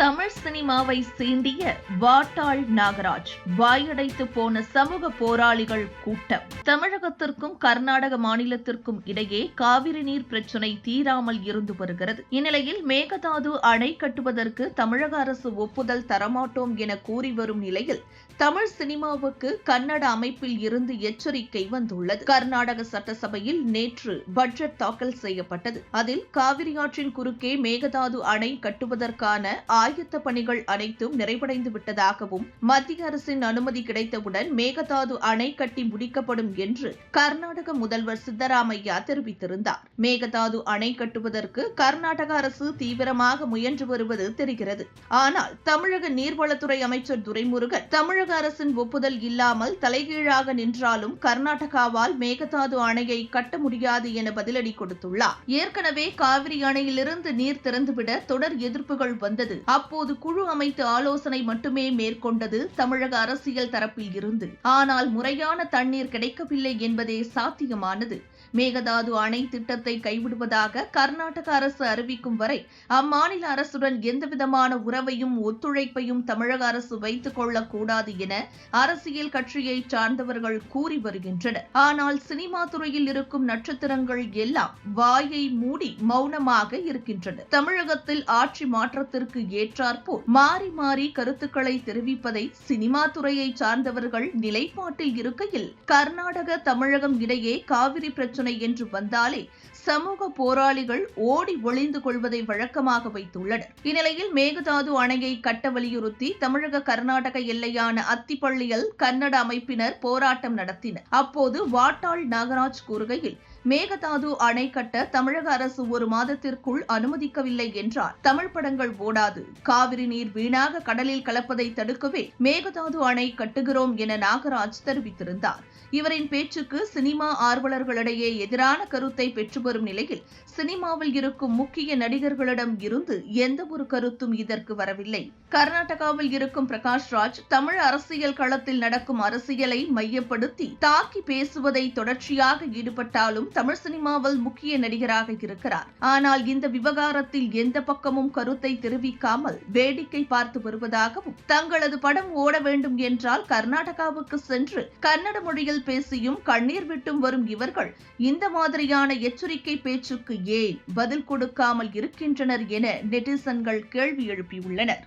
தமிழ் சினிமாவை சீண்டிய வாட்டாள் நாகராஜ், வாயடைத்து போன சமூக போராளிகள் கூட்டம். தமிழகத்திற்கும் கர்நாடக மாநிலத்திற்கும் இடையே காவிரி நீர் பிரச்சினை தீராமல் இருந்து வருகிறது. இந்நிலையில் மேகதாது அணை கட்டுவதற்கு தமிழக அரசு ஒப்புதல் தரமாட்டோம் என கூறி வரும் நிலையில் தமிழ் சினிமாவுக்கு கன்னட அமைப்பில் இருந்து எச்சரிக்கை வந்துள்ளது. கர்நாடக சட்டசபையில் நேற்று பட்ஜெட் தாக்கல் செய்யப்பட்டது. அதில் காவிரி ஆற்றின் குறுக்கே மேகதாது அணை கட்டுவதற்கான ஆயத்த பணிகள் அனைத்தும் நிறைவடைந்து விட்டதாகவும், மத்திய அரசின் அனுமதி கிடைத்தவுடன் மேகதாது அணை கட்டி முடிக்கப்படும் என்று கர்நாடக முதல்வர் சித்தராமையா தெரிவித்திருந்தார். மேகதாது அணை கட்டுவதற்கு கர்நாடக அரசு தீவிரமாக முயன்று வருவது தெரிகிறது. ஆனால் தமிழக நீர்வளத்துறை அமைச்சர் துரைமுருகன் தமிழக அரசின் ஒப்புதல் இல்லாமல் தலைகீழாக நின்றாலும் கர்நாடகாவால் மேகதாது அணையை கட்ட முடியாது என பதிலடி கொடுத்துள்ளார். ஏற்கனவே காவிரி அணையிலிருந்து நீர் திறந்துவிட தொடர் எதிர்ப்புகள் வந்தது. அப்போது குழு அமைத்து ஆலோசனை மட்டுமே மேற்கொண்டது தமிழக அரசியல் தரப்பில் இருந்து. ஆனால் முறையான தண்ணீர் கிடைக்கவில்லை என்பதே சாத்தியமானது. மேகதாது அணை திட்டத்தை கைவிடுவதாக கர்நாடக அரசு அறிவிக்கும் வரை அம்மாநில அரசுடன் எந்தவிதமான உறவையும் ஒத்துழைப்பையும் தமிழக அரசு வைத்துக் கொள்ளக்கூடாது என அரசியல் கட்சியை சார்ந்தவர்கள் கூறி வருகின்றனர். ஆனால் சினிமா துறையில் இருக்கும் நட்சத்திரங்கள் எல்லாம் வாயை மூடி மௌனமாக இருக்கின்றனர். தமிழகத்தில் ஆட்சி மாற்றத்திற்கு ஏற்றாற்போல் மாறி மாறி கருத்துக்களை தெரிவிப்பதை சினிமா துறையை சார்ந்தவர்கள் நிலைப்பாட்டில் இருக்கையில், கர்நாடக தமிழகம் இடையே காவிரி பிரச்சனை என்று வந்தாலே சமூக போராளிகள் ஓடி ஒளிந்து கொள்வதை வழக்கமாக வைத்துள்ளனர். இந்நிலையில் மேகதாது அணையை கட்ட வலியுறுத்தி தமிழக கர்நாடக எல்லையான அத்திப்பள்ளியில் கன்னட அமைப்பினர் போராட்டம் நடத்தினர். அப்போது வாட்டாள் நாகராஜ் கூறுகையில், மேகதாது அணை கட்ட தமிழக அரசு ஒரு மாதத்திற்குள் அனுமதிக்கவில்லை என்றால் தமிழ் படங்கள் ஓடாது. காவிரி நீர் வீணாக கடலில் கலப்பதை தடுக்கவே மேகதாது அணை கட்டுகிறோம் என நாகராஜ் தெரிவித்திருந்தார். இவரின் பேச்சுக்கு சினிமா ஆர்வலர்களிடையே எதிரான கருத்தை பெற்று வரும் நிலையில் சினிமாவில் இருக்கும் முக்கிய நடிகர்களிடம் இருந்து எந்த ஒரு கருத்தும் இதற்கு வரவில்லை. கர்நாடகாவில் இருக்கும் பிரகாஷ்ராஜ் தமிழ் அரசியல் களத்தில் நடக்கும் அரசியலை மையப்படுத்தி தாக்கி பேசுவதை தொடர்ச்சியாக ஈடுபட்டாலும் தமிழ் சினிமாவில் முக்கிய நடிகராக இருக்கிறார். ஆனால் இந்த விவகாரத்தில் எந்த பக்கமும் கருத்தை தெரிவிக்காமல் வேடிக்கை பார்த்து வருவதாகவும், தங்களது படம் ஓட வேண்டும் என்றால் கர்நாடகாவுக்கு சென்று கன்னட மொழியில் பேசியும் கண்ணீர் விட்டும் வரும் இவர்கள் இந்த மாதிரியான எச்சரிக்கை பேச்சுக்கு ஏன் பதில் கொடுக்காமல் இருக்கின்றனர் என நெட்டிசன்கள் கேள்வி எழுப்பியுள்ளனர்.